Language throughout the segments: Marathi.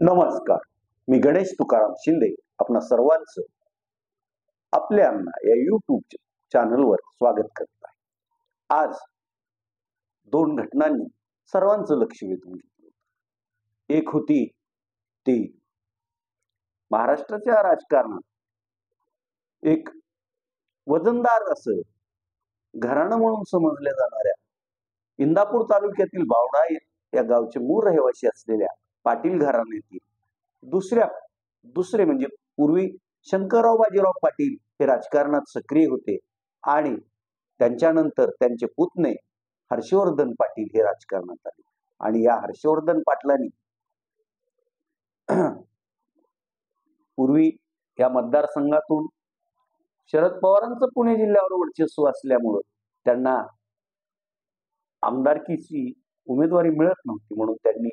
नमस्कार. मी गणेश तुकाराम शिंदे आपणा सर्वांचं आपल्या या YouTube चॅनलवर स्वागत करत आहे. आज दोन घटनांनी सर्वांचं लक्ष वेधून घेतलं. एक होती ती महाराष्ट्राच्या राजकारणात एक वजनदार असं घराणं म्हणून समजल्या जाणाऱ्या इंदापूर तालुक्यातील बावडा या गावचे मूळ रहिवासी असलेल्या पाटील घराण्यातील दुसरे म्हणजे पूर्वी शंकरराव बाजीराव पाटील हे राजकारणात सक्रिय होते आणि त्यांच्यानंतर त्यांचे पुतणे हर्षवर्धन पाटील हे राजकारणात आले. आणि या हर्षवर्धन पाटलांनी पूर्वी या मतदारसंघातून शरद पवारांचं पुणे जिल्ह्यावर वर्चस्व असल्यामुळं त्यांना आमदारकीची उमेदवारी मिळत नव्हती, म्हणून त्यांनी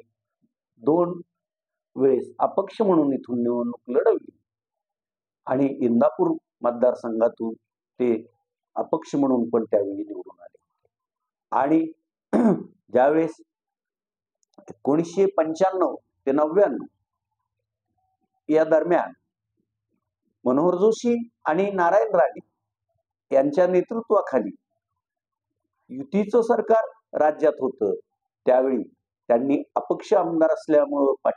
2 वेळेस अपक्ष म्हणून इथून निवडणूक लढवली आणि इंदापूर मतदारसंघातून ते अपक्ष म्हणून पण त्यावेळी निवडून आले. आणि ज्यावेळेस 1995 ते 99 या दरम्यान मनोहर जोशी आणि नारायण राणे यांच्या नेतृत्वाखाली युतीचं सरकार राज्यात होतं. त्यावेळी त्यांनी अपक्ष आमदार असल्यामुळं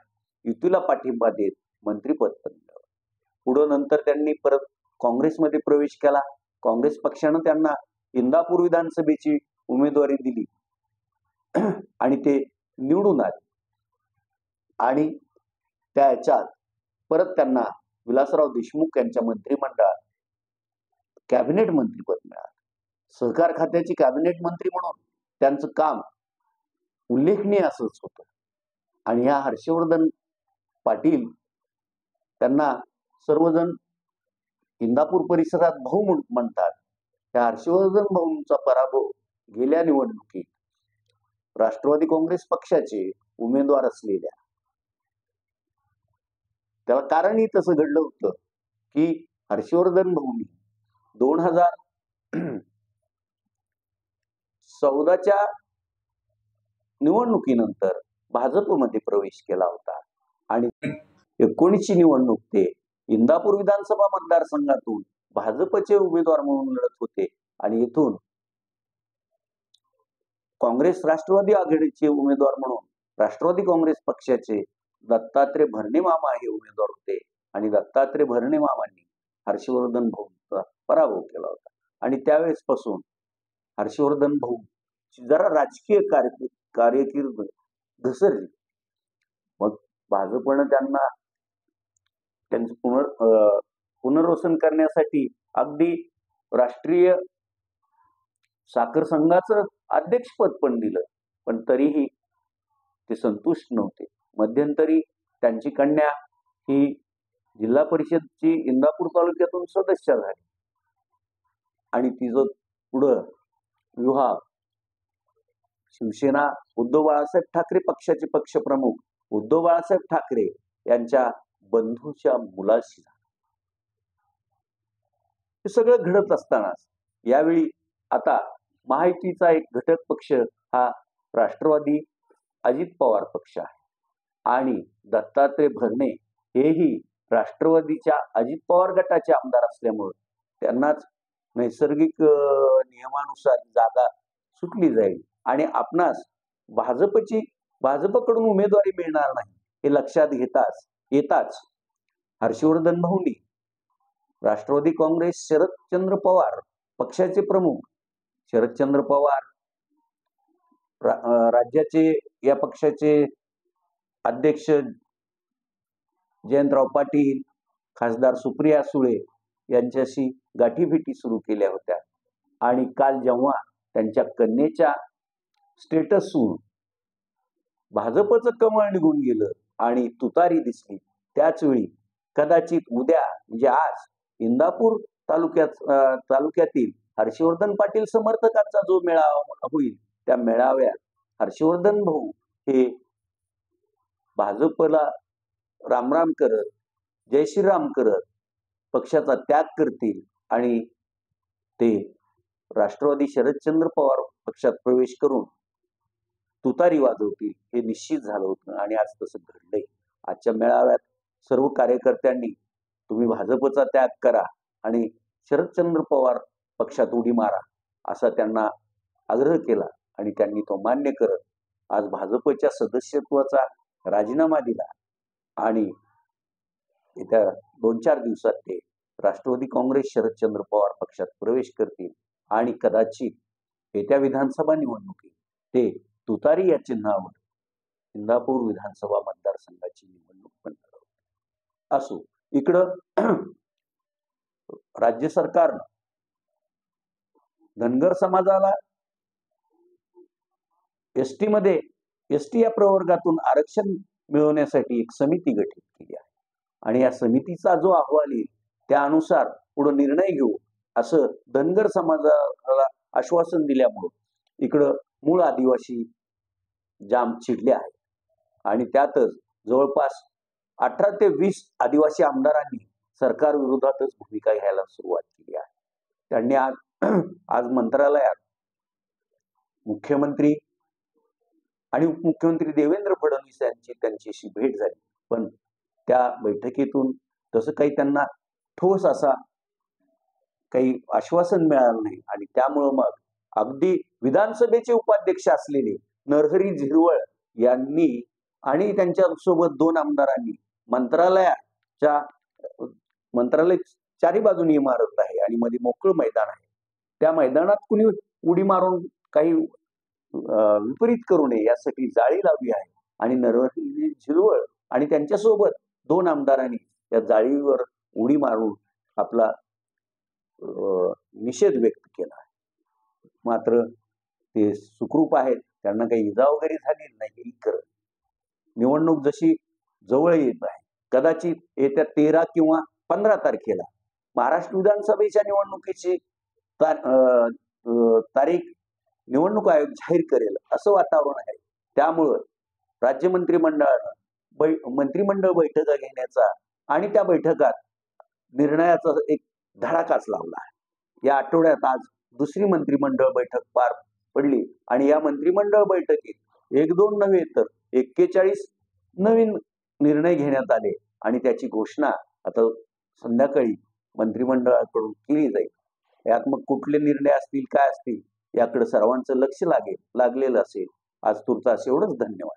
युतीला पाठिंबा देत मंत्रिपद पण मिळवलं. पुढं नंतर त्यांनी परत काँग्रेसमध्ये प्रवेश केला. काँग्रेस पक्षानं त्यांना इंदापूर विधानसभेची उमेदवारी दिली आणि ते निवडून आले. आणि त्याच्यात परत त्यांना विलासराव देशमुख यांच्या मंत्रिमंडळात कॅबिनेट मंत्रीपद मिळालं. सहकार खात्याचे कॅबिनेट मंत्री म्हणून त्यांचं काम उल्लेखनीय असंच होतं. आणि ह्या हर्षवर्धन पाटील त्यांना सर्वजण इंदापूर परिसरात भाऊ म्हणतात. त्या हर्षवर्धन भाऊंचा पराभव गेल्या निवडणुकीत राष्ट्रवादी काँग्रेस पक्षाचे उमेदवार असलेल्या, त्याला कारणही तसं घडलं होतं की हर्षवर्धन भाऊंनी 2014च्या निवडणुकीनंतर भाजपमध्ये प्रवेश केला होता आणि 19ची निवडणूक ते इंदापूर विधानसभा मतदारसंघातून भाजपचे उमेदवार म्हणून लढत होते. आणि इथून काँग्रेस राष्ट्रवादी आघाडीचे उमेदवार म्हणून राष्ट्रवादी काँग्रेस पक्षाचे दत्तात्रय भरणे मामा हे उमेदवार होते. आणि दत्तात्रय भरणे मामांनी हर्षवर्धन भाऊंचा पराभव केला होता. आणि त्यावेळेस पासून हर्षवर्धन भाऊ जरा राजकीय कारकीर्द घसरली. मग भाजपनं त्यांचं पुनर्वसन करण्यासाठी अगदी राष्ट्रीय साखर संघाचं अध्यक्षपद पण दिलं, पण तरीही ते संतुष्ट नव्हते. मध्यंतरी त्यांची कन्या ही जिल्हा परिषदची इंदापूर तालुक्यातून सदस्य झाली आणि तिचं पुढं विवाह शिवसेना उद्धव बाळासाहेब ठाकरे पक्षाचे पक्षप्रमुख उद्धव बाळासाहेब ठाकरे यांच्या बंधूच्या मुलाशी झाला. हे सगळं घडत असतानाच यावेळी आता महायुतीचा एक घटक पक्ष हा राष्ट्रवादी अजित पवार पक्ष आहे आणि दत्तात्रय भरणे हेही राष्ट्रवादीच्या अजित पवार गटाचे आमदार असल्यामुळे त्यांनाच नैसर्गिक नियमानुसार जागा सुटली जाईल आणि आपणास भाजपकडून उमेदवारी मिळणार नाही हे लक्षात येताच हर्षवर्धन भाऊंनी राष्ट्रवादी काँग्रेस शरदचंद्र पवार पक्षाचे प्रमुख शरदचंद्र पवार राज्याचे या पक्षाचे अध्यक्ष जयंतराव पाटील, खासदार सुप्रिया सुळे यांच्याशी गाठीभेटी सुरू केल्या होत्या. आणि काल जेव्हा त्यांच्या कन्येच्या स्टेटसवरून भाजपचं कमळ निघून गेलं आणि तुतारी दिसली, त्याच वेळी कदाचित उद्या म्हणजे आज इंदापूर तालुक्यातील हर्षवर्धन पाटील समर्थकांचा जो मेळावा होईल, त्या मेळाव्यात हर्षवर्धन भाऊ हे भाजपला रामराम करत जय श्रीराम करत पक्षाचा त्याग करतील आणि ते राष्ट्रवादी शरदचंद्र पवार पक्षात प्रवेश करून तुतारी वाजवतील हे निश्चित झालं होतं आणि आज तसं घडलंय. आजच्या मेळाव्यात सर्व कार्यकर्त्यांनी तुम्ही भाजपचा त्याग करा आणि शरदचंद्र पवार पक्षात उडी मारा असा त्यांना आग्रह केला आणि त्यांनी तो मान्य करत आज भाजपच्या सदस्यत्वाचा राजीनामा दिला आणि येत्या 2-4 दिवसात ते राष्ट्रवादी काँग्रेस शरदचंद्र पवार पक्षात प्रवेश करतील आणि कदाचित येत्या विधानसभा निवडणुकीत ते तुतारी या चिन्हावर इंदापूर विधानसभा मतदारसंघाची निवडणूक पण लढवतील. असो, इकडं राज्य सरकारनं धनगर समाजाला एसटी या प्रवर्गातून आरक्षण मिळवण्यासाठी एक समिती गठीत केली आहे आणि या समितीचा जो अहवाल येईल त्यानुसार पुढे निर्णय घेऊ असं धनगर समाजाला आश्वासन दिल्यामुळं इकडं मूळ आदिवासी जाम चिडले आहेत आणि त्यातच जवळपास 18 ते 20 आदिवासी आमदारांनी सरकार विरोधातच भूमिका घ्यायला सुरुवात केली आहे. त्यांनी आज मंत्रालयात मुख्यमंत्री आणि उपमुख्यमंत्री देवेंद्र फडणवीस यांची त्यांच्याशी भेट झाली, पण त्या बैठकीतून तसं काही त्यांना ठोस असा काही आश्वासन मिळालं नाही आणि त्यामुळं मग अगदी विधानसभेचे उपाध्यक्ष असलेले नरहरी झिरवळ यांनी आणि त्यांच्यासोबत 2 आमदारांनी मंत्रालय चारी बाजूनी इमारत आहे आणि मध्ये मोकळं मैदान आहे, त्या मैदानात कुणी उडी मारून काही विपरीत करू नये यासाठी जाळी लावली आहे आणि नरहरी झिरवळ आणि त्यांच्यासोबत 2 आमदारांनी त्या जाळीवर उडी मारून आपला निषेध व्यक्त केला आहे. मात्र ते सुखरूप आहेत, त्यांना काही इजा वगैरे झाली नाही. निवडणूक जशी जवळ येत आहे, कदाचित येत्या 13 किंवा 15 तारखेला महाराष्ट्र विधानसभेच्या निवडणुकीची तारीख निवडणूक आयोग जाहीर करेल असं वातावरण आहे. त्यामुळं राज्य मंत्रिमंडळ बैठका घेण्याचा आणि त्या बैठकात निर्णयाचा एक धडाकाच लावला आहे. या आठवड्यात आज दुसरी मंत्रिमंडळ बैठक पार पडली आणि या मंत्रिमंडळ बैठकीत 1-2 नव्हे तर 41 नवीन निर्णय घेण्यात आले आणि त्याची घोषणा आता संध्याकाळी मंत्रिमंडळाकडून केली जाईल. यात मग कुठले निर्णय असतील, काय असतील याकडे सर्वांचं लक्ष लागलेलं असेल. आज तुर्तास एवढंच. धन्यवाद.